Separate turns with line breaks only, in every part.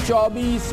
24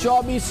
24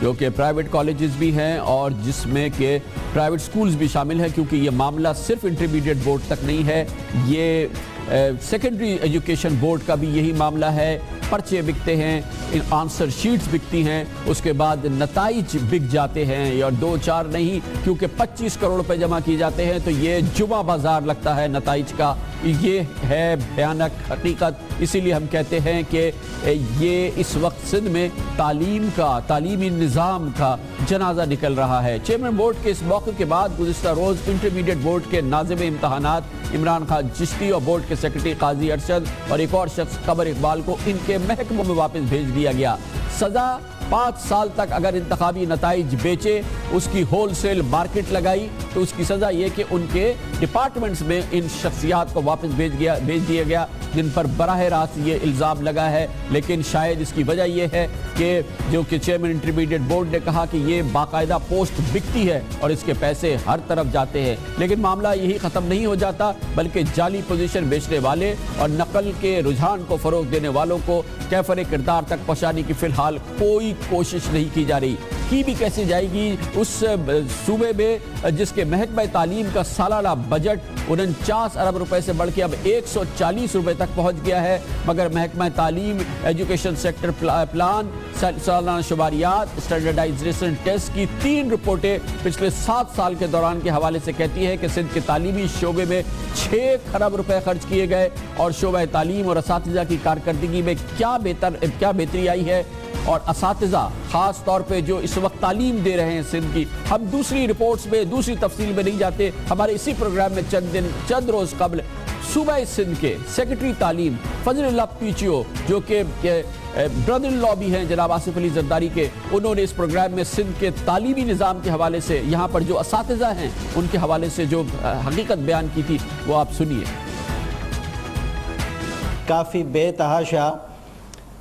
جو کہ private colleges بھی ہیں اور جس میں کہ پرائیویٹ سکولز بھی شامل ہیں، کیونکہ یہ معاملہ صرف انٹرمیڈیٹ بورڈ تک نہیں ہے، یہ سیکنڈری ایجوکیشن بورڈ کا بھی یہی معاملہ ہے۔ پرچے بکتے ہیں، آنسر شیٹس بکتی ہیں، اس کے بعد نتائج بک جاتے ہیں، اور 2-4 نہیں، کیونکہ 25 کروڑ روپے جمع کی جاتے ہیں، تو یہ جمعہ بازار لگتا ہے نتائج کا۔ یہ ہے بھیانک حقیقت، اسی لیے ہم کہتے ہیں کہ یہ اس وقت سندھ میں تعلیمی نظام کا جنازہ نکل رہا ہے۔ چیئرمین بورڈ کے اس موقع کے بعد گزشتہ روز انٹرمیڈیٹ بورڈ کے ناظم امتحانات عمران خان چشتی اور بورڈ کے سیکرٹری قاضی ارشد اور ایک اور شخص قمر اقبال کو ان کے محکموں میں واپس بھیج دیا گیا۔ سزا 5 سال تک اگر انتخابی نتائج بیچے، اس کی ہول سیل مارکیٹ لگائی، تو اس کی سزا یہ کہ ان کے ڈپارٹمنٹس میں ان شخصیات کو واپس بھیج دیا گیا جن پر براہ راست یہ الزام لگا ہے۔ لیکن شاید اس کی وجہ یہ ہے کہ جو کہ چیئرمین انٹرمیڈیٹ بورڈ نے کہا کہ یہ باقاعدہ پوسٹ بکتی ہے اور اس کے پیسے ہر طرف جاتے ہیں، لیکن معاملہ یہی ختم نہیں ہو جاتا، بلکہ جعلی پوزیشن بیچنے والے اور نقل کے رجحان کو فروغ دینے والوں کو کیفر کردار تک پہنچانے کی فی الحال کوئی کوشش نہیں کی جا رہی۔ کی بھی کیسے جائے گی اس صوبے میں جس کے محکمہ تعلیم کا سالانہ بجٹ 49 ارب روپے سے بڑھ کے اب 140 روپے تک پہنچ گیا ہے، مگر محکمہ تعلیم، ایجوکیشن سیکٹر پلان، سالانہ شماریات، اسٹینڈرڈائزیشن ٹیسٹ کی 3 رپورٹیں پچھلے 7 سال کے دوران کے حوالے سے کہتی ہے کہ سندھ کے تعلیمی شعبے میں 6 کھرب روپے خرچ کیے گئے، اور شعبہ تعلیم اور اساتذہ کی کارکردگی میں کیا بہتری آئی ہے، اور اساتذہ خاص طور پہ جو اس وقت تعلیم دے رہے ہیں سندھ کی۔ ہم دوسری رپورٹس میں دوسری تفصیل میں نہیں جاتے، ہمارے اسی پروگرام میں چند روز قبل صوبہ سندھ کے سیکرٹری تعلیم فضل اللہ پیچیو، جو کہ برادر ان لا بھی ہیں جناب آصف علی زرداری کے، انہوں نے اس پروگرام میں سندھ کے تعلیمی نظام کے حوالے سے، یہاں پر جو اساتذہ ہیں ان کے حوالے سے جو حقیقت بیان کی تھی وہ آپ سنیے۔
کافی بے تحاشا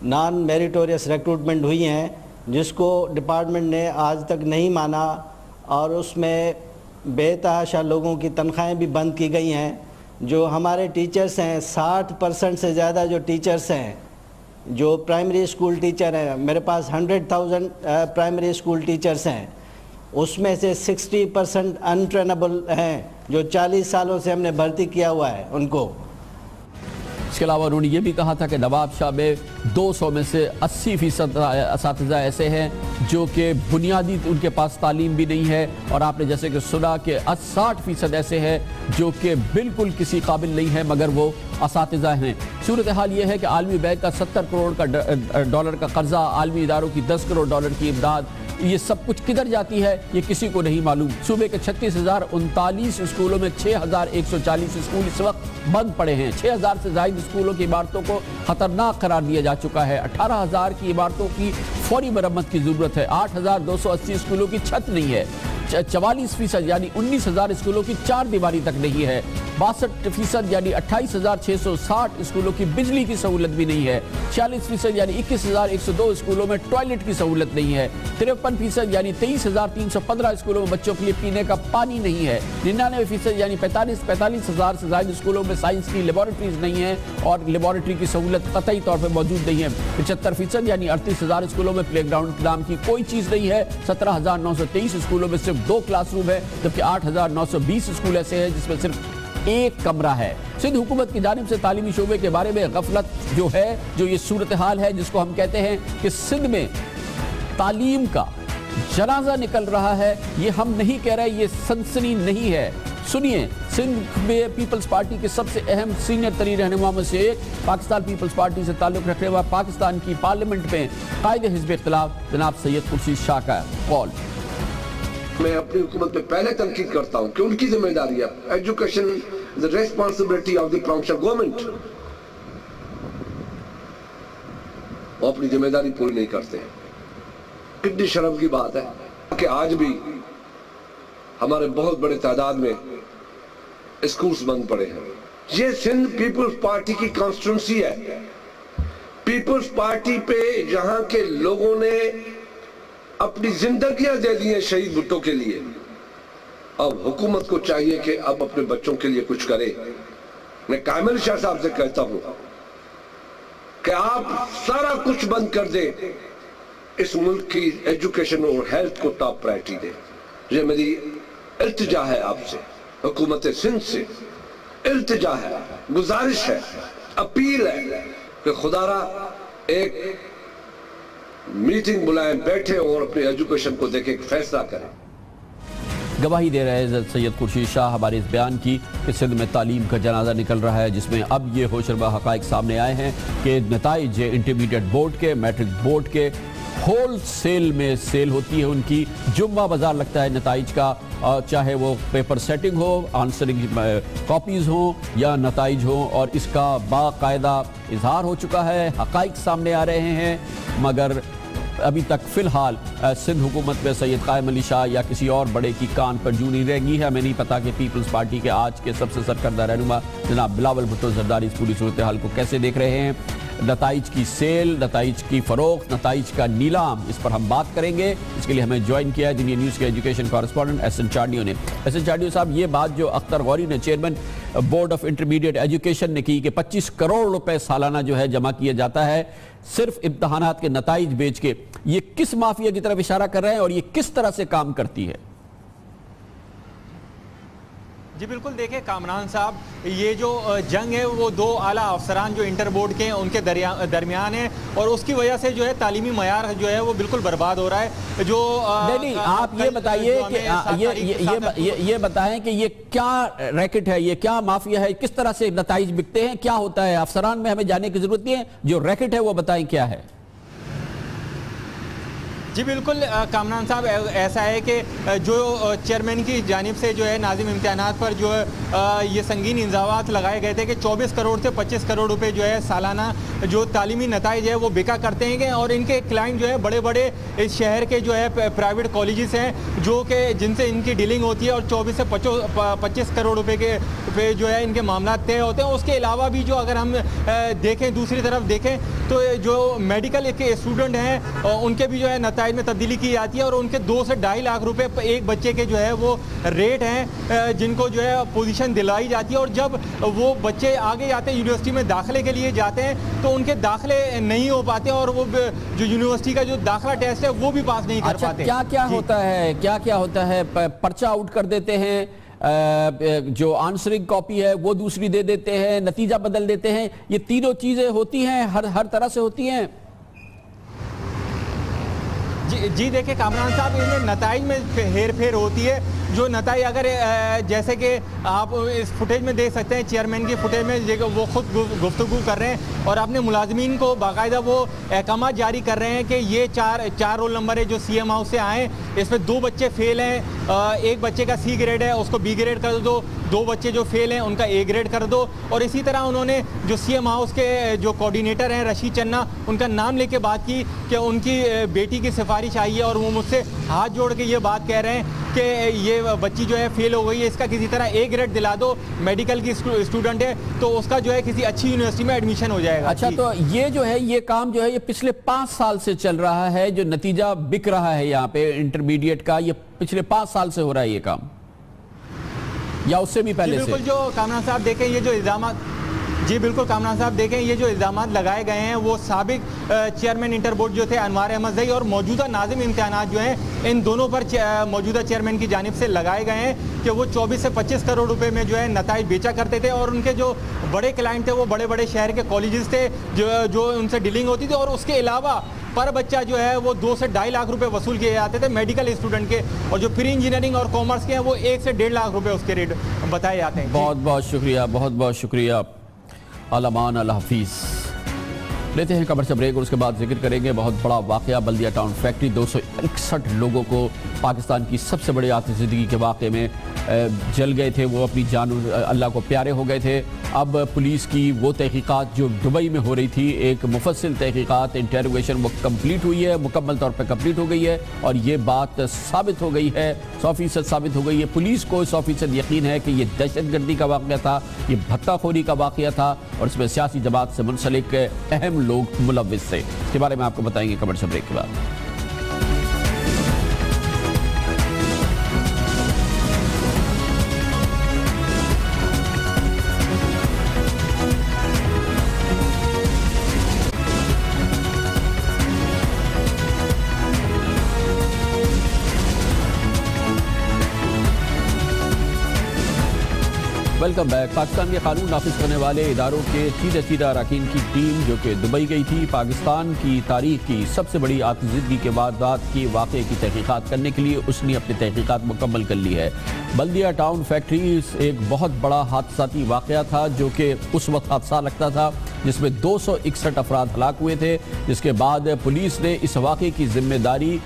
نان میریٹوریس ریکروٹمنٹ ہوئی ہیں جس کو ڈپارٹمنٹ نے آج تک نہیں مانا، اور اس میں بے تحاشا لوگوں کی تنخواہیں بھی بند کی گئی ہیں۔ جو ہمارے ٹیچرز ہیں 60% سے زیادہ جو ٹیچرز ہیں، جو پرائمری اسکول ٹیچر ہیں، میرے پاس 100,000 پرائمری اسکول ٹیچرز ہیں، اس میں سے 60% انٹرینبل ہیں، جو 40 سالوں سے ہم نے بھرتی کیا ہوا ہے ان کو۔
اس کے علاوہ انہوں نے یہ بھی کہا تھا کہ نواب شاہ میں 200 میں سے 80% اساتذہ ایسے ہیں جو کہ بنیادی ان کے پاس تعلیم بھی نہیں ہے، اور آپ نے جیسے کہ سنا کہ 60% ایسے ہیں جو کہ بالکل کسی قابل نہیں ہے مگر وہ اساتذہ ہیں۔ صورتحال یہ ہے کہ عالمی بینک کا 70 کروڑ ڈالر کا قرضہ، عالمی اداروں کی 10 کروڑ ڈالر کی امداد، یہ سب کچھ کدھر جاتی ہے یہ کسی کو نہیں معلوم۔ صوبے کے 36,039 اسکولوں میں 6,140 اسکول اس وقت بند پڑے ہیں۔ 6,000 سے زائد اسکولوں کی عمارتوں کو خطرناک قرار دیا جا چکا ہے۔ 18,000 کی عمارتوں کی فوری مرمت کی ضرورت ہے۔ 8,280 اسکولوں کی چھت نہیں ہے۔ 44% یعنی 19,000 اسکولوں کی 4 دیواری تک نہیں ہے۔ 62% یعنی 28,660 اسکولوں کی بجلی کی سہولت بھی نہیں ہے۔ 46% یعنی 21,102 اسکولوں میں ٹوائلٹ کی سہولت نہیں ہے۔ 53% یعنی 23,315 اسکولوں میں بچوں کے لیے پینے کا پانی نہیں ہے۔ 99% یعنی 45,000 سے زائد اسکولوں میں سائنس کی لیبارٹریز نہیں ہیں اور لیبارٹری کی سہولت قطعی طور پہ موجود نہیں ہے۔ 75% یعنی 38,000 اسکولوں میں پلے گراؤنڈ نام کی کوئی چیز نہیں ہے۔ 17,923 اسکولوں میں صرف 2 کلاس روم ہے، جبکہ 8,920 اسکول ایسے ہیں جس میں صرف 1 کمرہ ہے۔ سندھ حکومت کی جانب سے تعلیمی شعبے کے بارے میں غفلت جو ہے، جو یہ صورتحال ہے جس کو ہم کہتے ہیں کہ سندھ میں تعلیم کا جنازہ نکل رہا ہے، یہ ہم نہیں کہہ رہے، یہ سنسنی نہیں ہے۔ سنیے، سندھ میں پیپلز پارٹی کے سب سے اہم سینئر ترین رہنما میں سے ایک، پاکستان پیپلز پارٹی سے تعلق رکھنے والا پاکستان کی پارلیمنٹ میں قائد حزب اختلاف جناب سید خورشید شاہ کا قول۔
میں اپنی حکومت پہ پہلے تنقید کرتا ہوں کہ ان کی ذمہ داری ہے، education is the responsibility of the provincial government۔ وہ اپنی ذمہ داری پوری نہیں کرتے ہیں۔ کتنی شرم کی بات ہے کہ آج بھی ہمارے بہت بڑے تعداد میں اسکولز بند پڑے ہیں۔ یہ سندھ پیپلز پارٹی کی کانسٹیٹوئنسی ہے۔ پیپلز پارٹی پہ یہاں کے لوگوں نے اپنی زندگیاں دے دی ہیں شہید بھٹو کے لیے۔ اب حکومت کو چاہیے کہ اب اپنے بچوں کے لیے کچھ کرے۔ میں کامل شاہ صاحب سے کہتا ہوں کہ آپ سارا کچھ بند کر دیں، اس ملک کی ایجوکیشن اور ہیلتھ کو ٹاپ پرائرٹی دے. یہ میری التجا ہے آپ سے, حکومت سندھ سے التجا ہے, گزارش ہے, اپیل ہے کہ خدا را ایک میٹنگ بلائیں, بیٹھے اور اپنی ایجوکیشن کو دیکھیں, فیصلہ کریں.
گواہی دے رہے ہیں سید خورشید شاہ ہمارے اس بیان کی کہ سندھ میں تعلیم کا جنازہ نکل رہا ہے, جس میں اب یہ ہوشربا حقائق سامنے آئے ہیں کہ نتائج انٹرمیڈیٹ بورڈ کے, میٹرک بورڈ کے ہول سیل میں سیل ہوتی ہے ان کی. جمعہ بازار لگتا ہے نتائج کا, چاہے وہ پیپر سیٹنگ ہو, آنسرنگ کاپیز ہوں یا نتائج ہوں, اور اس کا باقاعدہ اظہار ہو چکا ہے, حقائق سامنے آ رہے ہیں. مگر ابھی تک فی الحال سندھ حکومت میں سید قائم علی شاہ یا کسی اور بڑے کی کان پر جوں نہیں رنگی ہے. ہمیں نہیں پتا کہ پیپلز پارٹی کے آج کے سب سے سرکردہ رہنما جناب بلاول بھٹو زرداری اس پوری صورتحال کو کیسے دیکھ رہے ہیں. نتائج کی سیل, نتائج کی فروخت, نتائج کا نیلام, اس پر ہم بات کریں گے. اس کے لیے ہمیں جوائن کیا ہے دنیا نیوز کے ایجوکیشن کارسپونڈنٹ احسن چاڑیو نے. احسن چاڑیو صاحب, یہ بات جو اختر غوری نے chairman board of intermediate education نے کی کہ 25 کروڑ روپے سالانہ جو ہے جمع کیا جاتا ہے صرف امتحانات کے نتائج بیچ کے, یہ کس مافیا کی طرف اشارہ کر رہے ہیں اور یہ کس طرح سے کام کرتی ہے؟
جی بالکل, دیکھیں کامران صاحب, یہ جو جنگ ہے وہ دو اعلیٰ افسران جو انٹر بورڈ کے ہیں ان کے درمیان ہے, اور اس کی وجہ سے جو ہے تعلیمی معیار جو ہے وہ بالکل برباد ہو رہا ہے. جو
نہیں, آپ یہ بتائیے کہ یہ بتائیں کہ یہ کیا ریکٹ ہے, یہ کیا مافیا ہے, کس طرح سے نتائج بکتے ہیں, کیا ہوتا ہے؟ افسران میں ہمیں جانے کی ضرورت نہیں ہے, جو ریکٹ ہے وہ بتائیں کیا ہے.
جی بالکل کامران صاحب, ایسا ہے کہ جو چیئرمین کی جانب سے جو ہے ناظم امتحانات پر جو یہ سنگین الزامات لگائے گئے تھے کہ 24 کروڑ سے 25 کروڑ روپے جو ہے سالانہ جو تعلیمی نتائج ہے وہ بکا کرتے ہیں, اور ان کے کلائنٹ جو ہے بڑے بڑے اس شہر کے جو ہے پرائیویٹ کالجز ہیں جو کہ جن سے ان کی ڈیلنگ ہوتی ہے, اور 24 سے 25 کروڑ روپے کے جو ہے ان کے معاملات طے ہوتے ہیں. اس کے علاوہ بھی جو اگر ہم دیکھیں, دوسری طرف دیکھیں تو جو میڈیکل کے اسٹوڈنٹ ہیں ان کے بھی جو ہے نتائج میں تبدیلی کی جاتی ہے, اور ان کے 2 سے 2.5 لاکھ روپے ایک بچے کے جو ہے وہ ریٹ ہیں جن کو جو ہے پوزیشن دلائی جاتی ہے. اور جب وہ بچے آگے جاتے ہیں یونیورسٹی میں داخلے کے لیے جاتے ہیں تو ان کے داخلے نہیں ہو پاتے, اور وہ جو یونیورسٹی کا جو داخلہ ٹیسٹ ہے وہ بھی پاس نہیں کر پاتے.
کیا ہوتا ہے, پرچہ آؤٹ کر دیتے ہیں, جو آنسرنگ کاپی ہے وہ دوسری دے دیتے ہیں, نتیجہ بدل دیتے ہیں, یہ تینوں چیزیں ہوتی ہیں, ہر طرح سے ہوتی ہیں.
جی دیکھیں کامران صاحب, ان میں نتائج میں ہیر پھیر ہوتی ہے. جو نتائج اگر جیسے کہ آپ اس فوٹیج میں دیکھ سکتے ہیں, چیئرمین کی فوٹیج میں وہ خود گفتگو کر رہے ہیں اور اپنے ملازمین کو باقاعدہ وہ احکامات جاری کر رہے ہیں کہ یہ چار رول نمبر ہے جو سی ایم ہاؤس سے آئیں, اس میں 2 بچے فیل ہیں, ایک بچے کا سی گریڈ ہے اس کو بی گریڈ کر دو, 2 بچے جو فیل ہیں ان کا اے گریڈ کر دو. اور اسی طرح انہوں نے جو سی ایم ہاؤس کے جو کوارڈینیٹر ہیں رشید چنا, ان کا نام لے کے بات کی کہ ان کی بیٹی کی سفارش آئی ہے, اور وہ مجھ سے ہاتھ جوڑ کے یہ بات کہہ رہے ہیں کہ یہ بچی جو ہے فیل ہو گئی ہے, اس کا کسی طرح اے گریڈ دلا دو, میڈیکل کی اسٹوڈنٹ ہے تو اس کا جو ہے کسی اچھی یونیورسٹی میں ایڈمیشن ہو جائے گا.
اچھا, تو یہ جو ہے یہ کام جو ہے یہ پچھلے 5 سال سے چل رہا ہے, جو نتیجہ بک رہا ہے یہاں پہ انٹرمیڈیٹ کا, یہ پچھلے 5 سال سے ہو رہا ہے یہ کام, یا اس سے بھی پہلے سے؟
بالکل, جو کامران صاحب دیکھیں یہ جو الزامات, جی بالکل کامران صاحب دیکھیں یہ جو الزامات لگائے گئے ہیں وہ سابق چیئرمین انٹر بورڈ جو تھے انوار احمد زئی اور موجودہ ناظم امتحانات جو ہیں ان دونوں پر موجودہ چیئرمین کی جانب سے لگائے گئے ہیں کہ وہ 24 سے 25 کروڑ روپے میں جو ہے نتائج بیچا کرتے تھے, اور ان کے جو بڑے کلائنٹ تھے وہ بڑے بڑے شہر کے کالجز تھے جو ان سے ڈیلنگ ہوتی تھی, اور اس کے علاوہ پر بچہ جو ہے وہ 2 سے 2.5 لاکھ روپے وصول کیے جاتے تھے میڈیکل اسٹوڈنٹ کے, اور جو پری انجینئرنگ اور کامرس کے ہیں وہ 1 سے 1.5 لاکھ روپے اس کے ریٹ بتائے جاتے ہیں.
بہت بہت شکریہ, بہت بہت شکریہ عالمان. اللہ حافظ. لیتے ہیں خبر سے بریک اور اس کے بعد ذکر کریں گے بہت بڑا واقعہ بلدیہ ٹاؤن فیکٹری. 261 لوگوں کو پاکستان کی سب سے بڑے آتش زدگی کے واقعے میں جل گئے تھے, وہ اپنی جان اللہ کو پیارے ہو گئے تھے. اب پولیس کی وہ تحقیقات جو دبئی میں ہو رہی تھی, ایک مفصل تحقیقات انٹروگیشن وہ کمپلیٹ ہوئی ہے, مکمل طور پہ کمپلیٹ ہو گئی ہے, اور یہ بات ثابت ہو گئی ہے, 100% ثابت ہو گئی ہے. پولیس کو 100% یقین ہے کہ یہ دہشت گردی کا واقعہ تھا, یہ بھتہ خوری کا واقعہ تھا, اور اس میں سیاسی جماعت سے منسلک اہم لوگ ملوث تھے. اس کے بارے میں آپ کو بتائیں گے کمرشل بریک کے بعد. Welcome back. پاکستان کے قانون نافذ کرنے والے اداروں کے سیدھے اراکین کی ٹیم جو کہ دبئی گئی تھی پاکستان کی تاریخ کی سب سے بڑی آتشزدگی کے واردات کی واقعے کی تحقیقات کرنے کے لیے اس نے اپنی تحقیقات مکمل کر لی ہے۔ بلدیہ ٹاؤن فیکٹری ایک بہت بڑا حادثاتی واقعہ تھا جو کہ اس وقت حادثہ لگتا تھا جس میں 261 افراد ہلاک ہوئے تھے، جس کے بعد پولیس نے اس واقعے کی ذمہ داری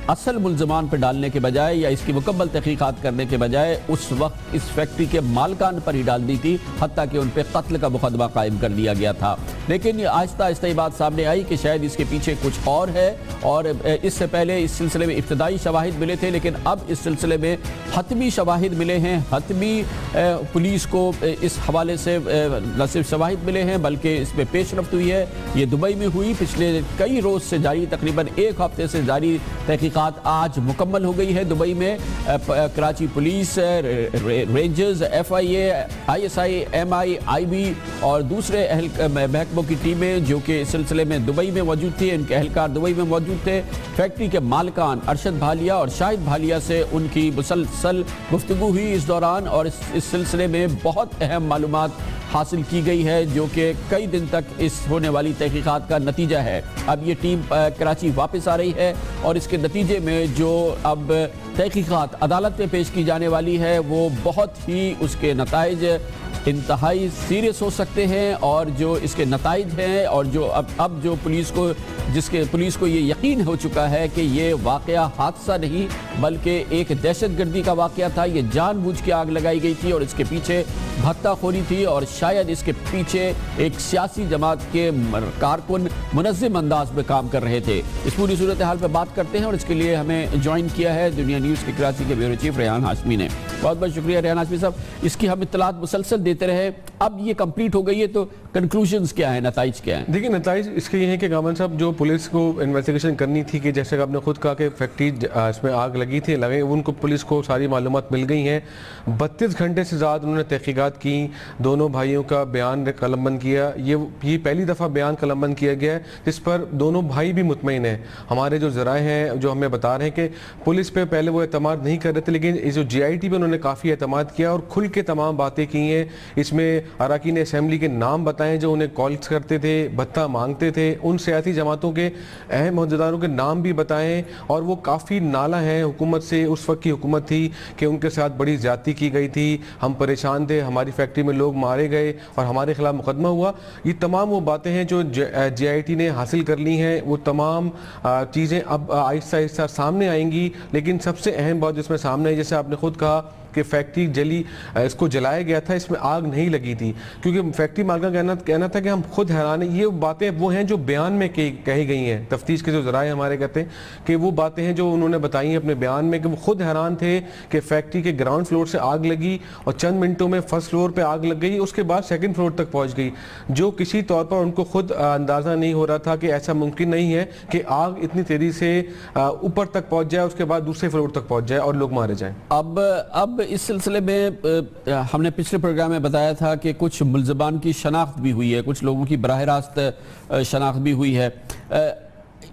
اصل ملزمان پر ڈالنے کے بجائے یا اس کی مکمل تحقیقات کرنے کے بجائے اس وقت اس فیکٹری کے مالکان پر ہی ڈال دی تھی، حتیٰ کہ ان پہ قتل کا مقدمہ قائم کر دیا گیا تھا۔ لیکن آہستہ آہستہ یہ بات سامنے آئی کہ شاید اس کے پیچھے کچھ اور ہے، اور اس سے پہلے اس سلسلے میں ابتدائی شواہد ملے تھے، لیکن اب اس سلسلے میں حتمی شواہد ملے ہیں۔ حتمی پولیس کو اس حوالے سے نہ صرف شواہد ملے ہیں بلکہ اس میں پیش رفت ہوئی ہے۔ یہ دبئی میں ہوئی، پچھلے کئی روز سے جاری، تقریباً ایک ہفتے سے جاری تحقیقات آج مکمل ہو گئی ہے دبئی میں۔ Karachi police, rangers, FIA، ISI، MI، IB اور دوسرے محکموں کی ٹیمیں جو کہ اس سلسلے میں دبئی میں موجود تھی، ان کے اہلکار دبئی میں موجود تھے۔ فیکٹری کے مالکان ارشد بھالیا اور شاہد بھالیا سے ان کی مسلسل گفتگو ہوئی اس دوران، اور اس سلسلے میں بہت اہم معلومات حاصل کی گئی ہے جو کہ کئی دن تک اس ہونے والی تحقیقات کا نتیجہ ہے۔ اب یہ ٹیم کراچی واپس آ رہی ہے اور اس کے نتیجے میں جو اب تحقیقات عدالت میں پیش کی جانے والی ہے وہ بہت ہی اس کے نتائج انتہائی سیریس ہو سکتے ہیں، اور جو اس کے نتائج ہیں اور جو اب جو پولیس کو یہ یقین ہو چکا ہے کہ یہ واقعہ حادثہ نہیں بلکہ ایک دہشت گردی کا واقعہ تھا، یہ جان بوجھ کے آگ لگائی گئی تھی اور اس کے پیچھے بھتہ خوری تھی، اور شاید اس کے پیچھے ایک سیاسی جماعت کے کارکن منظم انداز میں کام کر رہے تھے۔ اس پوری صورتحال پہ بات کرتے ہیں اور اس کے لیے ہمیں جوائن کیا ہے دنیا نیوز کے کراچی کے بیورو چیف ریحان ہاشمی نے۔ بہت بہت شکریہ ریحان ہاشمی صاحب، اس کی ہم اطلاعات مسلسل دیتے رہے۔ اب یہ کمپلیٹ ہو گئی ہے تو کنکلوژنز کیا ہیں، نتائج کیا ہیں؟
دیکھیں نتائج اس کے یہ ہیں کہ کامران صاحب جو پولیس کو انویسٹیگیشن کرنی تھی کہ جیسے کہ آپ نے خود کہا کہ فیکٹری اس میں آگ لگی تھی، ان کو پولیس کو ساری معلومات مل گئی ہیں۔ 32 گھنٹے سے زیادہ انہوں نے تحقیقات کی، دونوں بھائیوں کا بیان قلم بند کیا۔ یہ پہلی دفعہ بیان قلم بند کیا گیا ہے جس پر دونوں بھائی بھی مطمئن ہیں۔ ہمارے جو ذرائع ہیں جو ہمیں بتا رہے ہیں کہ پولیس پہ پہلے وہ اعتماد نہیں کر رہے تھے، لیکن جو GIT پہ انہوں نے کافی اعتماد کیا اور کھل کے تمام باتیں کی ہیں۔ اس میں اراکین اسمبلی کے نام بتائیں جو انہیں کالز کرتے تھے، بھتہ مانگتے تھے، ان سیاسی جماعتوں کے اہم عہدیداروں کے نام بھی بتائیں، اور وہ کافی نالا ہیں حکومت سے۔ اس وقت کی حکومت تھی کہ ان کے ساتھ بڑی زیادتی کی گئی تھی، ہم پریشان تھے، ہماری فیکٹری میں لوگ مارے گئے اور ہمارے خلاف مقدمہ ہوا۔ یہ تمام وہ باتیں ہیں جو GIT نے حاصل کر لی ہیں، وہ تمام چیزیں اب آہستہ آہستہ سامنے آئیں گی۔ لیکن سب سے اہم بات جس میں سامنے ہے، جیسے آپ نے خود کہا کہ فیکٹری جلی، اس کو جلایا گیا تھا، اس میں آگ نہیں لگی تھی، کیونکہ فیکٹری مالک کا کہنا تھا کہ ہم خود حیران ہیں۔ یہ باتیں وہ ہیں جو بیان میں کہی گئی ہیں، تفتیش کے جو ذرائع ہمارے کہتے ہیں کہ وہ باتیں ہیں جو انہوں نے بتائی ہیں اپنے بیان میں کہ وہ خود حیران تھے کہ فیکٹری کے گراؤنڈ فلور سے آگ لگی اور چند منٹوں میں فرسٹ فلور پہ آگ لگ گئی، اس کے بعد سیکنڈ فلور تک پہنچ گئی، جو کسی طور پر ان کو خود اندازہ نہیں ہو رہا تھا کہ ایسا ممکن نہیں ہے کہ آگ اتنی تیزی سے اوپر تک پہنچ جائے، اس کے بعد دوسرے فلور تک پہنچ جائے اور لوگ مارے جائیں۔
اب اس سلسلے میں ہم نے پچھلے پروگرام میں بتایا تھا کہ کچھ ملزمان کی شناخت بھی ہوئی ہے، کچھ لوگوں کی براہ راست شناخت بھی ہوئی ہے۔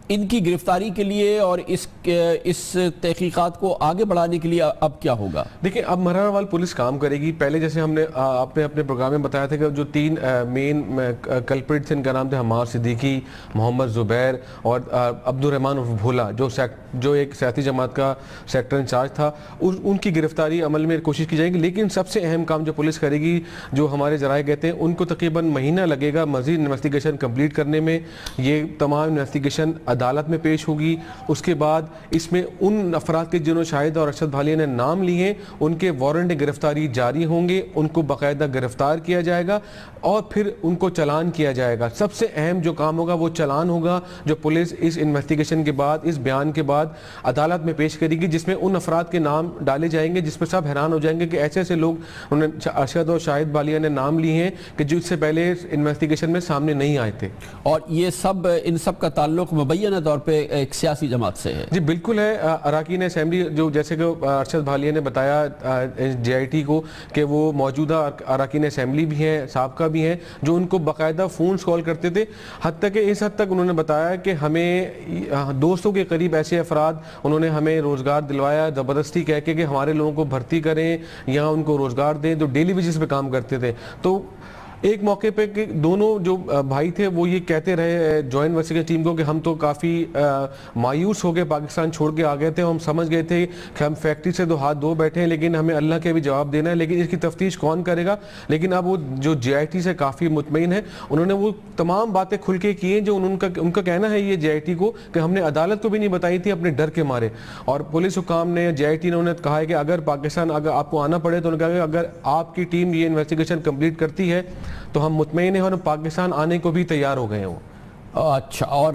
ان کی گرفتاری کے لیے اور اس تحقیقات کو آگے بڑھانے کے لیے اب کیا ہوگا؟
دیکھیں اب مرحلہ وار پولیس کام کرے گی۔ پہلے جیسے ہم نے اپنے پروگرام میں بتایا تھا کہ جو 3 مین کلپریٹ تھے، ان کا نام تھے حمار صدیقی، محمد زبیر اور عبد الرحمن بھولا، جو ایک سیاسی جماعت کا سیکٹر انچارج تھا، ان کی گرفتاری عمل میں کوشش کی جائے گی۔ لیکن سب سے اہم کام جو پولیس کرے گی، جو ہمارے ذرائع کہتے ہیں، ان کو تقریباً مہینہ لگے گا مزید انویسٹیگیشن کمپلیٹ کرنے میں۔ یہ تمام انویسٹیگیشن عدالت میں پیش ہوگی، اس کے بعد اس میں ان افراد کے جنہوں شاہد اور ارشد بھالیا نے نام لیے ان کے وارنٹ گرفتاری جاری ہوں گے، ان کو باقاعدہ گرفتار کیا جائے گا اور پھر ان کو چلان کیا جائے گا۔ سب سے اہم جو کام ہوگا وہ چلان ہوگا جو پولیس اس انویسٹیگیشن کے بعد، اس بیان کے بعد عدالت میں پیش کرے گی، جس میں ان افراد کے نام ڈالے جائیں گے جس پہ سب حیران ہو جائیں گے کہ ایسے ایسے لوگ ارشد اور شاہد بھالیا نے نام لیے ہیں کہ جو اس سے پہلے انویسٹیگیشن میں سامنے نہیں آئے تھے۔
اور یہ ان سب کا تعلق مبینہ طور پہ ایک سیاسی جماعت سے ہے۔
جی بالکل ہے. اراکین اسمبلی جو جیسے کہ ارشد بھالیا نے بتایا JIT کو کہ وہ موجودہ اراکین اسمبلی بھی ہیں, سابقہ بھی ہیں, جو ان کو باقاعدہ فونز کال کرتے تھے. حتیٰ کہ اس حد تک انہوں نے بتایا کہ ہمیں 200 کے قریب ایسے افراد انہوں نے ہمیں روزگار دلوایا زبردستی کہہ کے کہ ہمارے لوگوں کو بھرتی کریں, یہاں ان کو روزگار دیں, جو ڈیلی ویجز پہ کام کرتے تھے. تو ایک موقع پہ کہ دونوں جو بھائی تھے وہ یہ کہتے رہے جوائنٹ انویسٹیگیشن ٹیم کو کہ ہم تو کافی مایوس ہو کے پاکستان چھوڑ کے آ گئے تھے, ہم سمجھ گئے تھے کہ ہم فیکٹری سے 2 ہاتھ دھو بیٹھے ہیں, لیکن ہمیں اللہ کے بھی جواب دینا ہے, لیکن اس کی تفتیش کون کرے گا. لیکن اب وہ جو JIT سے کافی مطمئن ہے, انہوں نے وہ تمام باتیں کھل کے کی ہیں جو ان کا کہنا ہے یہ JIT کو کہ ہم نے عدالت کو بھی نہیں بتائی تھی اپنے ڈر کے مارے. اور پولیس حکام نے JIT نے انہیں کہا ہے کہ اگر پاکستان اگر آپ کو آنا پڑے تو انہوں نے کہا کہ اگر آپ کی ٹیم یہ انویسٹیگیشن کمپلیٹ کرتی ہے تو ہم مطمئن ہیں اور پاکستان آنے کو بھی تیار ہو گئے ہیں.
اچھا, اور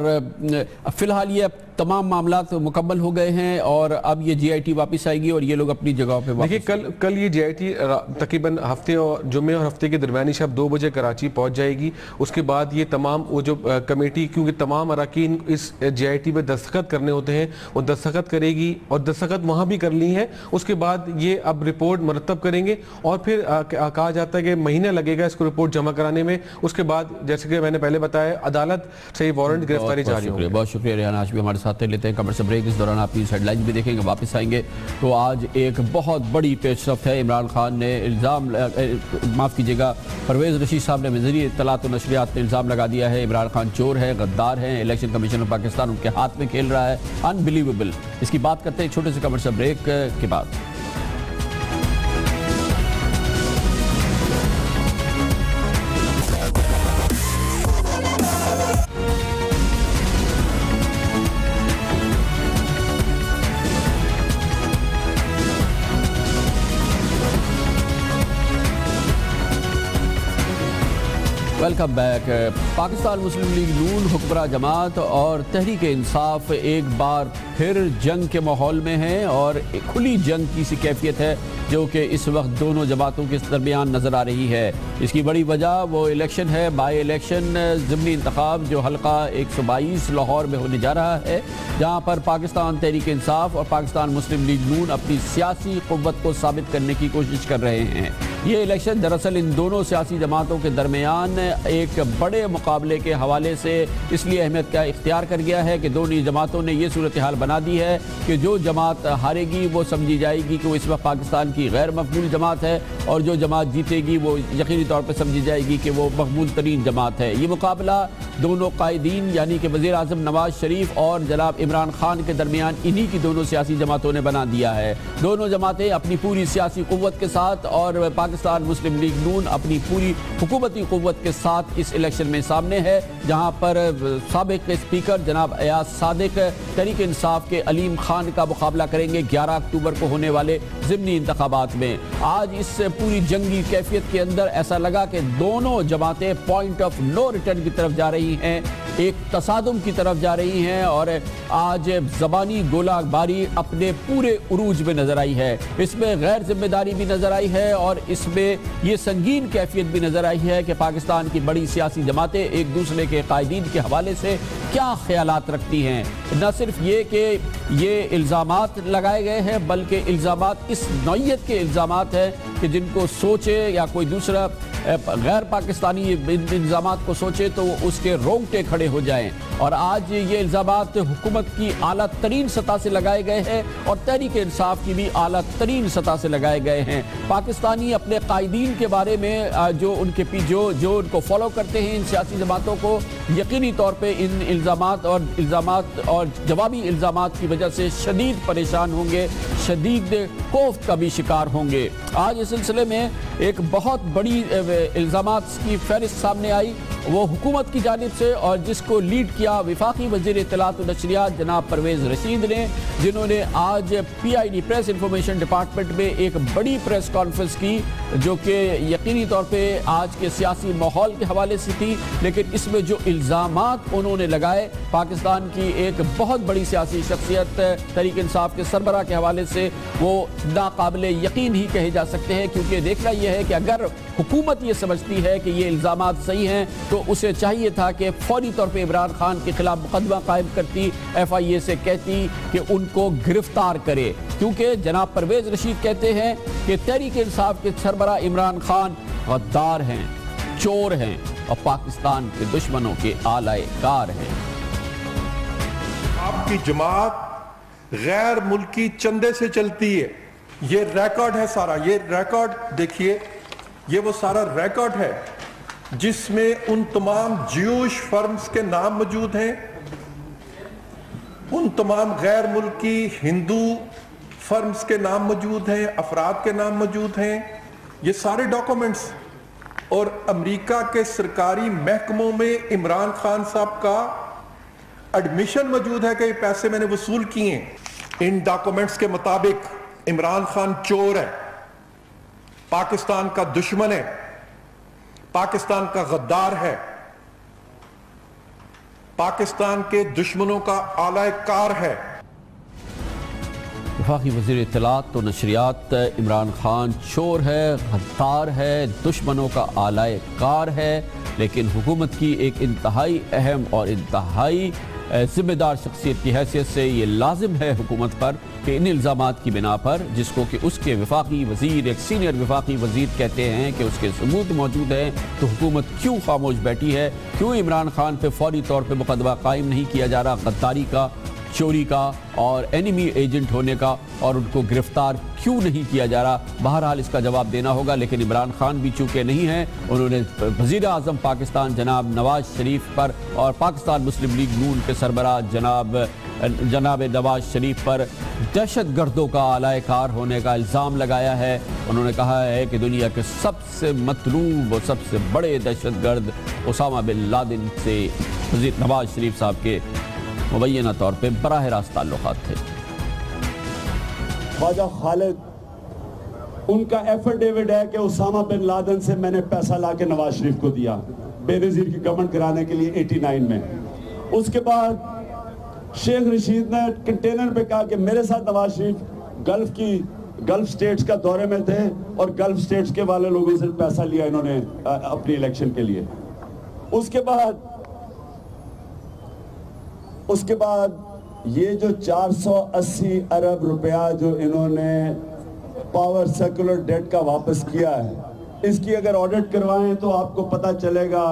فی الحال یہ تمام معاملات مکمل ہو گئے ہیں اور اب یہ JIT واپس آئے گی اور یہ لوگ اپنی جگہ پہ واپس.
دیکھیے کل یہ JIT تقریباً ہفتے اور جمعے اور ہفتے کے درمیانی شب 2 بجے کراچی پہنچ جائے گی. اس کے بعد یہ تمام وہ جو کمیٹی, کیونکہ تمام اراکین اس JIT پہ دستخط کرنے ہوتے ہیں, وہ دستخط کرے گی اور دستخط وہاں بھی کر لی ہیں. اس کے بعد یہ اب رپورٹ مرتب کریں گے اور پھر کہا جاتا ہے کہ مہینہ لگے گا اس کو رپورٹ جمع کرانے میں. اس کے بعد جیسے کہ میں نے پہلے بتایا عدالت سے وارنٹ گرفتاری جاری ہوگی.
بہت شکریہ ریحان ہاشمی ہمارے ساتھ لیتے ہیں کمر سے بریک. اس دوران آپ نیوز ہیڈ لائنز بھی دیکھیں گے, واپس آئیں گے. تو آج ایک بہت بڑی پیش رفت ہے. عمران خان نے معاف کیجیے گا, پرویز رشید صاحب نے وزیر اطلاعات و نشریات نے الزام لگا دیا ہے عمران خان چور ہے, غدار ہیں, الیکشن کمیشن آف پاکستان ان کے ہاتھ میں کھیل رہا ہے. انبلیویبل. اس کی بات کرتے ہیں چھوٹے سے کمر سے بریک کے بعد. Welcome back. پاکستان مسلم لیگ نون حکمراں جماعت اور تحریک انصاف ایک بار پھر جنگ کے ماحول میں ہیں اور کھلی جنگ کی سی کیفیت ہے جو کہ اس وقت دونوں جماعتوں کے درمیان نظر آ رہی ہے. اس کی بڑی وجہ وہ الیکشن ہے, بائی الیکشن ضمنی انتخاب جو حلقہ 122 لاہور میں ہونے جا رہا ہے, جہاں پر پاکستان تحریک انصاف اور پاکستان مسلم لیگ نون اپنی سیاسی قوت کو ثابت کرنے کی کوشش کر رہے ہیں. یہ الیکشن دراصل ان دونوں سیاسی جماعتوں کے درمیان ایک بڑے مقابلے کے حوالے سے اس لیے اہمیت کا اختیار کر گیا ہے کہ دونوں جماعتوں نے یہ صورتحال بنا دی ہے کہ جو جماعت ہارے گی وہ سمجھی جائے گی کہ وہ اس وقت پاکستان کی غیر مقبول جماعت ہے, اور جو جماعت جیتے گی وہ یقینی طور پر سمجھی جائے گی کہ وہ مقبول ترین جماعت ہے. یہ مقابلہ دونوں قائدین یعنی کہ وزیر اعظم نواز شریف اور جناب عمران خان کے درمیان انہی کی دونوں سیاسی جماعتوں نے بنا دیا ہے. دونوں جماعتیں اپنی پوری سیاسی قوت کے ساتھ اور پاکستان مسلم لیگ نون اپنی پوری حکومتی قوت کے ساتھ اس الیکشن میں سامنے ہے, جہاں پر سابق اسپیکر جناب ایاز صادق تحریک انصاف کے علیم خان کا مقابلہ کریں گے 11 اکتوبر کو ہونے والے ضمنی انتخابات میں. آج اس پوری جنگی کیفیت کے اندر ایسا لگا کہ دونوں جماعتیں پوائنٹ آف نو ریٹرن کی طرف جا رہی ہیں, ایک تصادم کی طرف جا رہی ہیں, اور آج زبانی گولہ باری اپنے پورے عروج میں نظر آئی ہے. اس میں غیر ذمہ داری بھی نظر آئی ہے اور اس میں یہ سنگین کیفیت بھی نظر آئی ہے کہ پاکستان کی بڑی سیاسی جماعتیں ایک دوسرے کے قائدین کے حوالے سے کیا خیالات رکھتی ہیں. نہ صرف یہ کہ یہ الزامات لگائے گئے ہیں بلکہ الزامات اس نوعیت کے الزامات ہیں کہ جن کو سوچے یا کوئی دوسرا غیر پاکستانی الزامات کو سوچے تو اس کے رونگٹے کھڑے ہو جائیں. اور آج یہ الزامات حکومت کی اعلیٰ ترین سطح سے لگائے گئے ہیں اور تحریک انصاف کی بھی اعلیٰ ترین سطح سے لگائے گئے ہیں. پاکستانی اپنے قائدین کے بارے میں جو ان ان کو فالو کرتے ہیں ان سیاسی جماعتوں کو, یقینی طور پہ ان الزامات اور جوابی الزامات کی وجہ سے شدید پریشان ہوں گے, شدید کوفت کا بھی شکار ہوں گے. آج اس سلسلے میں ایک بہت بڑی الزامات کی فہرست سامنے آئی وہ حکومت کی جانب سے, اور جس کو لیڈ کیا وفاقی وزیر اطلاعات و نشریات جناب پرویز رشید نے, جنہوں نے آج PID پریس انفارمیشن ڈپارٹمنٹ میں ایک بڑی پریس کانفرنس کی جو کہ یقینی طور پہ آج کے سیاسی ماحول کے حوالے سے تھی, لیکن اس میں جو الزامات انہوں نے لگائے پاکستان کی ایک بہت بڑی سیاسی شخصیت تحریک انصاف کے سربراہ کے حوالے سے وہ ناقابل یقین ہی کہے جا سکتے ہیں، کیونکہ دیکھنا یہ ہے کہ اگر حکومت یہ سمجھتی ہے کہ یہ الزامات صحیح ہیں تو اسے چاہیے تھا کہ فوری طور پہ عمران خان کے خلاف مقدمہ قائم کرتی، ایف آئی اے سے کہتی کہ ان کو گرفتار کرے، کیونکہ جناب پرویز رشید کہتے ہیں کہ تحریک انصاف کے سربراہ عمران خان غدار ہیں، چور ہیں اور پاکستان کے دشمنوں کے آلائے کار ہیں۔
آپ کی جماعت غیر ملکی چندے سے چلتی ہے، یہ ریکارڈ ہے سارا، یہ ریکارڈ دیکھیے، یہ وہ سارا ریکارڈ ہے جس میں ان تمام جیوش فرمز کے نام موجود ہیں، ان تمام غیر ملکی ہندو فرمز کے نام موجود ہیں، افراد کے نام موجود ہیں، یہ سارے ڈاکومنٹس، اور امریکہ کے سرکاری محکموں میں عمران خان صاحب کا ایڈمیشن موجود ہے کہ یہ پیسے میں نے وصول کیے ہیں۔ ان ڈاکومنٹس کے مطابق عمران خان چور ہے، پاکستان کا دشمن ہے، پاکستان کا غدار ہے، پاکستان کے دشمنوں کا آلائے کار ہے۔
وفاقی وزیر اطلاعات و نشریات عمران خان چور ہے، غدار ہے، دشمنوں کا آلائے کار ہے، لیکن حکومت کی ایک انتہائی اہم اور انتہائی ذمہ دار شخصیت کی حیثیت سے یہ لازم ہے حکومت پر کہ ان الزامات کی بنا پر، جس کو کہ اس کے وفاقی وزیر، ایک سینئر وفاقی وزیر کہتے ہیں کہ اس کے ثبوت موجود ہیں، تو حکومت کیوں خاموش بیٹھی ہے؟ کیوں عمران خان پہ فوری طور پہ مقدمہ قائم نہیں کیا جا رہا غداری کا، چوری کا اور اینیمی ایجنٹ ہونے کا، اور ان کو گرفتار کیوں نہیں کیا جا رہا؟ بہرحال اس کا جواب دینا ہوگا، لیکن عمران خان بھی چونکہ نہیں ہیں، انہوں نے وزیر اعظم پاکستان جناب نواز شریف پر اور پاکستان مسلم لیگ نون کے سربراہ جناب نواز شریف پر دہشت گردوں کا آلائے کار ہونے کا الزام لگایا ہے۔ انہوں نے کہا ہے کہ دنیا کے سب سے مطلوب اور سب سے بڑے دہشت گرد اسامہ بن لادن سے وزیر نواز شریف صاحب کے مبینہ طور پہ براہ راست تعلقات تھے۔
خواجہ خالد ان کا ایفیڈیوٹ ہے کہ اسامہ بن لادن سے میں نے پیسہ لا کے نواز شریف کو دیا بے نظیر کی گورنمنٹ کرانے کے لیے 89 میں۔ اس کے بعد شیخ رشید نے کنٹینر پہ کہا کہ میرے ساتھ نواز شریف گلف سٹیٹس کا دورے میں تھے اور گلف سٹیٹس کے والے لوگوں سے پیسہ لیا انہوں نے اپنی الیکشن کے لیے۔ اس کے بعد یہ جو 480 ارب روپیہ جو انہوں نے پاور سیکولر ڈیٹ کا واپس کیا ہے، اس کی اگر آڈٹ کروائیں تو آپ کو پتہ چلے گا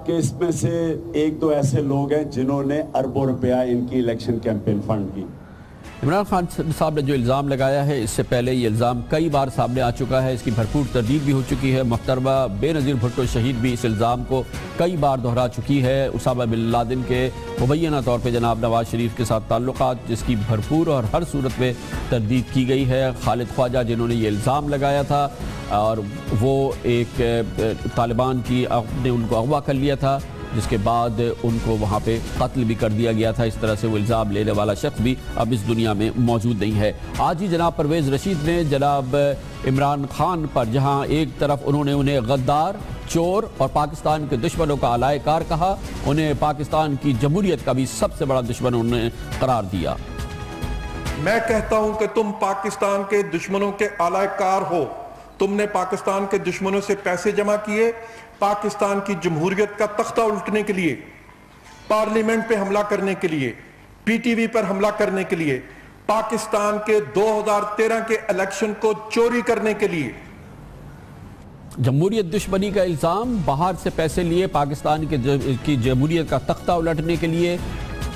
کہ اس میں سے ایک دو ایسے لوگ ہیں جنہوں نے اربوں روپیہ ان کی الیکشن کیمپین فنڈ کی۔
عمران خان صاحب نے جو الزام لگایا ہے، اس سے پہلے یہ الزام کئی بار سامنے آ چکا ہے، اس کی بھرپور تردید بھی ہو چکی ہے۔ محترمہ بے نظیر بھٹو شہید بھی اس الزام کو کئی بار دہرا چکی ہے۔ اسامہ بن لادن کے مبینہ طور پہ جناب نواز شریف کے ساتھ تعلقات، جس کی بھرپور اور ہر صورت میں تردید کی گئی ہے۔ خالد خواجہ جنہوں نے یہ الزام لگایا تھا اور وہ ایک طالبان کی نے ان کو اغوا کر لیا تھا، جس کے بعد ان کو وہاں پہ قتل بھی کر دیا گیا تھا۔ اس طرح سے وہ الزام لینے والا شخص بھی اب اس دنیا میں موجود نہیں ہے۔ آج ہی جناب پرویز رشید نے جناب عمران خان پر جہاں ایک طرف انہوں نے انہیں غدار، چور اور پاکستان کے دشمنوں کا آلائے کار کہا، انہیں پاکستان کی جمہوریت کا بھی سب سے بڑا دشمن انہوں نے قرار دیا۔
میں کہتا ہوں کہ تم پاکستان کے دشمنوں کے آلائے کار ہو، تم نے پاکستان کے دشمنوں سے پیسے جمع کیے پاکستان کی جمہوریت کا تختہ الٹنے کے لیے، پارلیمنٹ پہ حملہ کرنے کے لیے، پی ٹی وی پر حملہ کرنے کے لیے، پاکستان کے 2013 کے الیکشن کو چوری کرنے کے لیے۔
جمہوریت دشمنی کا الزام، باہر سے پیسے لیے پاکستان کی جمہوریت کا تختہ الٹنے کے لیے۔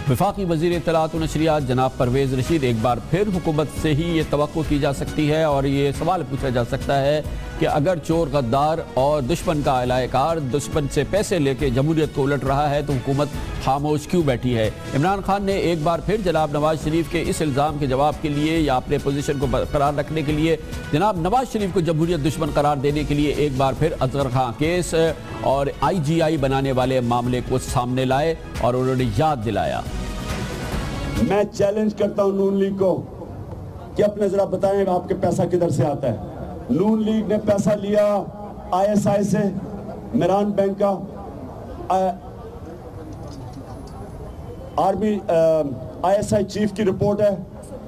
وفاقی وزیر اطلاعات و نشریات جناب پرویز رشید، ایک بار پھر حکومت سے ہی یہ توقع کی جا سکتی ہے اور یہ سوال پوچھا جا سکتا ہے کہ اگر چور، غدار اور دشمن کا آلائے کار دشمن سے پیسے لے کے جمہوریت کو الٹ رہا ہے تو حکومت خاموش کیوں بیٹھی ہے؟ عمران خان نے ایک بار پھر جناب نواز شریف کے اس الزام کے جواب کے لیے یا اپنے پوزیشن کو برقرار رکھنے کے لیے جناب نواز شریف کو جمہوریت دشمن قرار دینے کے لیے ایک بار پھر اصغر خان کیس اور IGI بنانے والے معاملے کو سامنے لائے اور انہوں نے یاد دلایا۔
میں چیلنج کرتا ہوں نون لیگ کو کہ اپنے ذرا بتائیں آپ کے پیسہ کدھر سے آتا ہے۔ نون لیگ نے پیسہ لیا ISI سے، میران بینک کا، آرمی ISI چیف کی رپورٹ ہے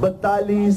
42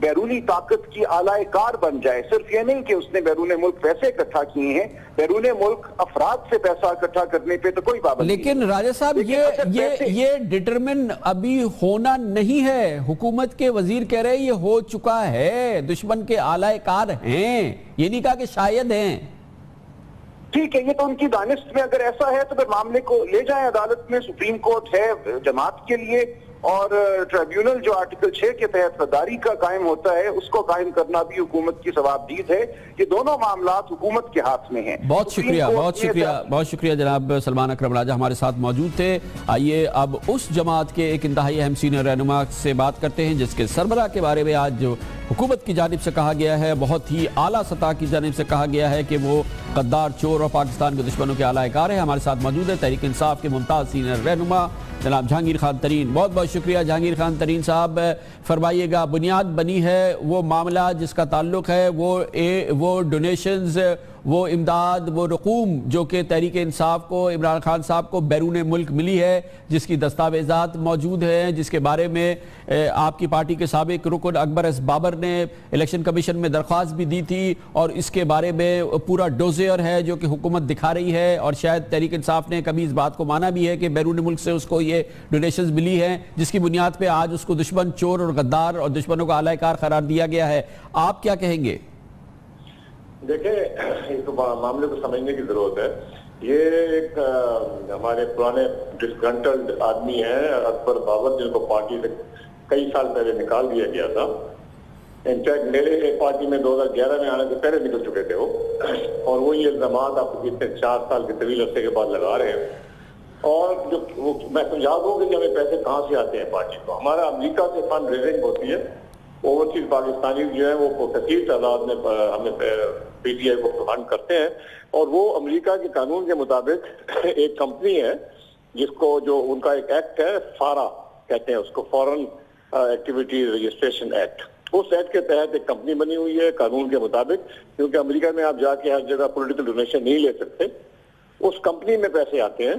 بیرونی طاقت کی آلائے کار بن جائے. صرف یہ نہیں کہ اس نے بیرون ملک پیسے اکٹھا کیے ہیں, بیرون ملک افراد سے پیسہ اکٹھا کرنے پہ تو کوئی پابندی نہیں.
لیکن راجہ صاحب یہ ڈٹرمن ابھی ہونا نہیں ہے. حکومت کے وزیر کہہ رہے ہیں یہ ہو چکا ہے, دشمن کے آلائے کار ہیں, یہ نہیں کہا کہ شاید ہیں.
ٹھیک ہے, یہ تو ان کی دانست میں اگر ایسا ہے تو پھر معاملے کو لے جائیں عدالت میں. سپریم کورٹ ہے جماعت کے لیے, اور ٹریبیونل جو آرٹیکل 6 کے تحت غداری کا قائم ہوتا ہے اس کو قائم کرنا بھی حکومت کی ثوابدید ہے. یہ دونوں معاملات حکومت کے ہاتھ میں ہیں.
بہت شکریہ جناب سلمان اکرم راجہ ہمارے ساتھ موجود تھے. آئیے اب اس جماعت کے ایک انتہائی اہم سینئر رہنما سے بات کرتے ہیں جس کے سربراہ کے بارے میں آج حکومت کی جانب سے کہا گیا ہے, بہت ہی اعلیٰ سطح کی جانب سے کہا گیا ہے کہ وہ غدار, چور اور پاکستان کے دشمنوں کے آلائے کار ہیں. ہمارے ساتھ موجود ہے تحریک انصاف کے ممتاز سینئر رہنما جناب جہانگیر خان ترین. بہت بہت شکریہ جہانگیر خان ترین صاحب. فرمائیے گا, بنیاد بنی ہے وہ معاملہ جس کا تعلق ہے وہ ڈونیشنز, وہ امداد, وہ رقوم جو کہ تحریک انصاف کو, عمران خان صاحب کو بیرون ملک ملی ہے, جس کی دستاویزات موجود ہیں, جس کے بارے میں آپ کی پارٹی کے سابق رکن اکبر ایس بابر نے الیکشن کمیشن میں درخواست بھی دی تھی, اور اس کے بارے میں پورا ڈوزیر ہے جو کہ حکومت دکھا رہی ہے, اور شاید تحریک انصاف نے کبھی اس بات کو مانا بھی ہے کہ بیرون ملک سے اس کو یہ ڈونیشنز ملی ہیں, جس کی بنیاد پہ آج اس کو دشمن, چور اور غدار اور دشمنوں کا آلائے کار قرار دیا گیا ہے. آپ کیا کہیں گے؟
دیکھیں, اس معاملے کو سمجھنے کی ضرورت ہے. یہ ایک ہمارے پرانے ڈسگرنٹلڈ آدمی ہیں اکبر بابر, جن کو پارٹی سے کئی سال پہلے نکال دیا گیا تھا. انفیکٹ میرے پارٹی میں 2011 میں آنے سے پہلے نکل چکے تھے وہ, اور وہ یہ الزامات آپ اتنے 4 سال کے طویل عرصے کے بعد لگا رہے ہیں. اور جو میں سمجھا دوں کہ ہمیں پیسے کہاں سے آتے ہیں پارٹی کو. ہمارا امریکہ سے فنڈ ریزنگ ہوتی ہے, اوورسیز پاکستانی جو ہیں وہ کثیر تعداد میں ہمیں پی ٹی آئی کو فنڈ کرتے ہیں, اور وہ امریکہ کے قانون کے مطابق ایک کمپنی ہے جس کو, جو ان کا ایک ایکٹ ہے فارا کہتے ہیں اس کو, فورن ایکٹیویٹی رجسٹریشن ایکٹ. اس ایکٹ کے تحت ایک کمپنی بنی ہوئی ہے قانون کے مطابق, کیونکہ امریکہ میں آپ جا کے ہر جگہ پولیٹیکل ڈونیشن نہیں لے سکتے. اس کمپنی میں پیسے آتے ہیں,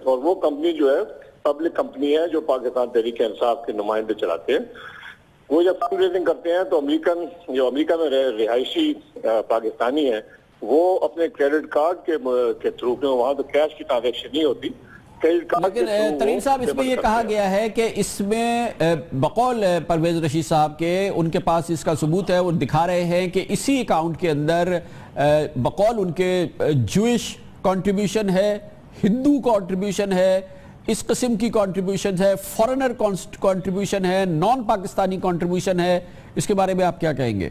اور وہ کمپنی جو ہے پبلک کمپنی ہے جو پاکستان تحریک انصاف کے نمائندے چلاتے ہیں. وہ جب فنڈ ریزنگ کرتے ہیں تو امریکہ میں رہائشی پاکستانی ہیں, وہ اپنے کریڈٹ کارڈ کے تھرو, وہاں تو کیش کی ٹرانزیکشن نہیں ہوتی.
لیکن ترین صاحب اس میں یہ کہا گیا ہے کہ اس میں بقول پرویز رشید صاحب کے, ان کے پاس اس کا ثبوت ہے, وہ دکھا رہے ہیں کہ اسی اکاؤنٹ کے اندر بقول ان کے جوئش کنٹریبیوشن ہے, ہندو کنٹریبیوشن ہے, اس قسم کی کنٹریبیوشن ہے, فورنر کنٹریبیوشن ہے, نان پاکستانی کنٹریبیوشن ہے. اس کے بارے میں آپ کیا کہیں گے؟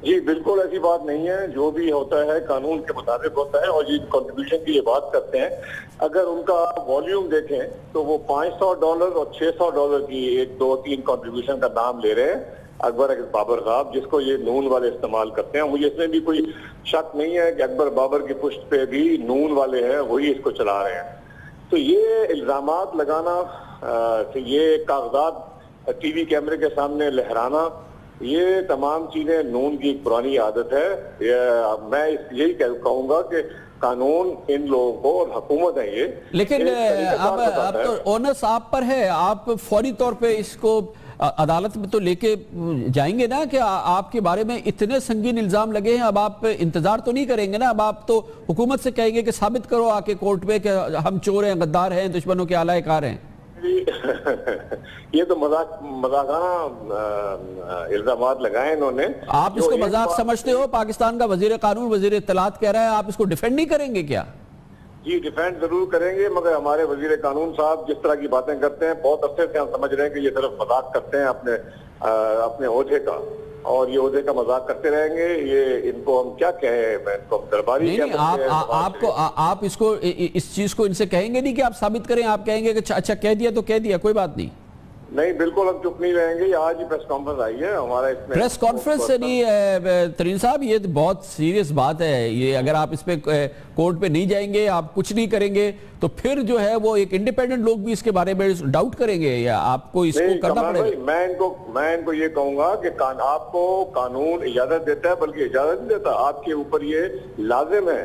جی بالکل ایسی بات نہیں ہے, جو بھی ہوتا ہے قانون کے مطابق ہوتا ہے. اور یہ کنٹریبیوشن کی یہ بات کرتے ہیں, اگر ان کا والیوم دیکھیں تو وہ $500 اور $600 کی 1-2-3 کنٹریبیوشن کا نام لے رہے ہیں اکبر ایس بابر صاحب, جس کو یہ نون والے استعمال کرتے ہیں. مجھے اس میں بھی کوئی شک نہیں ہے کہ اکبر بابر کی پشت پہ بھی نون والے ہیں, وہی اس کو چلا رہے ہیں. تو یہ الزامات لگانا, یہ کاغذات ٹی وی کیمرے کے سامنے لہرانا, یہ تمام چیزیں نون کی ایک پرانی عادت ہے. میں یہی کہوں گا کہ قانون ان لوگوں کو, اور حکومت ہے یہ.
لیکن اب تو اونس آپ پر ہے, آپ فوری طور پہ اس کو عدالت میں تو لے کے جائیں گے نا, کہ آپ کے بارے میں اتنے سنگین الزام لگے ہیں. اب آپ انتظار تو نہیں کریں گے نا, اب آپ تو حکومت سے کہیں گے کہ ثابت کرو آ کے کورٹ میں کہ ہم چور ہیں, غدار ہیں, دشمنوں کے آلائے کار ہیں.
یہ تو مذاقانہ الزامات لگائے انہوں نے.
آپ اس کو مذاق سمجھتے ہو؟ پاکستان کا وزیر قانون, وزیر اطلاعات کہہ رہا ہے, آپ اس کو ڈیفینڈ نہیں کریں گے کیا؟
جی ڈیفینڈ ضرور کریں گے, مگر ہمارے وزیر قانون صاحب جس طرح کی باتیں کرتے ہیں, بہت عرصے سے ہم سمجھ رہے ہیں کہ یہ صرف مذاق کرتے ہیں اپنے عہدے کا, اور یہ عہدے کا مذاق کرتے رہیں گے. یہ ان کو ہم کیا کہیں, میں ان کو درباری
آپ اس کو, اس چیز کو ان سے کہیں گے نہیں کہ آپ ثابت کریں, آپ کہیں گے کہ اچھا کہہ دیا تو کہہ دیا, کوئی بات نہیں.
نہیں بالکل ہم چپ نہیں رہیں گے. آج ہی پریس کانفرنس آئی ہے ہمارا, اس میں
پریس کانفرنس سے نہیں ترین صاحب, یہ بہت سیریس بات ہے. یہ اگر آپ اس پہ کورٹ پہ نہیں جائیں گے, آپ کچھ نہیں کریں گے, تو پھر جو ہے وہ ایک انڈیپینڈنٹ لوگ بھی اس کے بارے میں ڈاؤٹ کریں گے, یا آپ کو اس کو کرنا پڑے گا.
میں ان کو یہ کہوں گا کہ آپ کو قانون اجازت دیتا ہے, بلکہ اجازت نہیں دیتا, آپ کے اوپر یہ لازم ہے